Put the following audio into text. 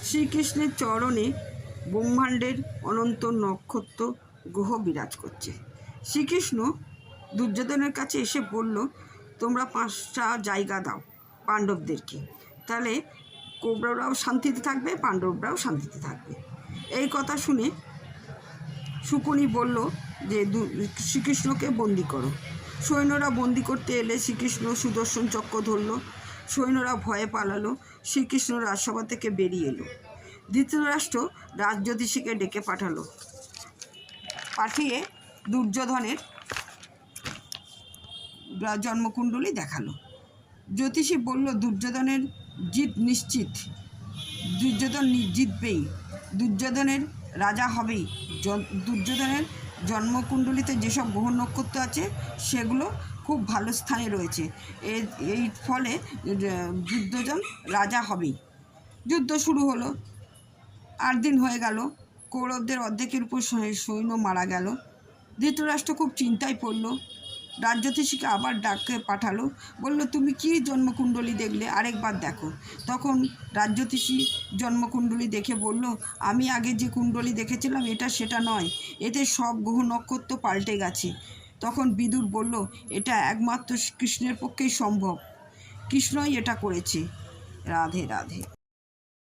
শ্রীকৃষ্ণের চরণে ব্রহ্মাণ্ডের অনন্ত নক্ষত্র গ্রহ বিরাজ করছে। শ্রীকৃষ্ণ দুর্যোধনের কাছে এসে বলল, তোমরা 5টা জায়গা দাও পাণ্ডবদেরকে, তাহলে কৌরবরাও শান্তিতে থাকবে, পাণ্ডবরাও শান্তিতে থাকবে। এই কথা শুনে শকুনি বলল যে শ্রীকৃষ্ণকে বন্দি করো। সৈন্যরা বন্দি করতে এলে শ্রীকৃষ্ণ সুদর্শন চক্র ধরল। সৈন্যরা ভয়ে পালালো। শ্রীকৃষ্ণ রাজসভা থেকে বেরিয়ে এলো। ধৃতরাষ্ট্র রাজজ্যোতিষীকে ডেকে পাঠিয়ে দুর্যোধনের জন্মকুণ্ডলী দেখালো। জ্যোতিষী বলল, দুর্যোধনের জিত নিশ্চিত, দুর্যোধন জিতবেই, দুর্যোধনের রাজা হবেই। দুর্যোধনের জন্মকুণ্ডলিতে যেসব গ্রহ নক্ষত্র আছে সেগুলো খুব ভালো স্থানে রয়েছে, এই ফলে দুর্যোধন রাজা হবেই। যুদ্ধ শুরু হলো। 8 দিন হয়ে গেল, কৌরবদের অর্ধেকের উপর সৈন্য মারা গেল। ধৃতরাষ্ট্র খুব চিন্তায় পড়ল। রাজজ্যোতিষীকে আবার ডাকে পাঠালো, বলল, তুমি কি জন্মকুণ্ডলী দেখলে, আরেকবার দেখো। তখন রাজজ্যোতিষী জন্মকুণ্ডলী দেখে বলল, আমি আগে যে কুণ্ডলী দেখেছিলাম এটা সেটা নয়, এতে সব গ্রহ নক্ষত্র পাল্টে গেছে। তখন বিদুর বলল, এটা একমাত্র কৃষ্ণের পক্ষেই সম্ভব, কৃষ্ণই এটা করেছে। রাধে রাধে।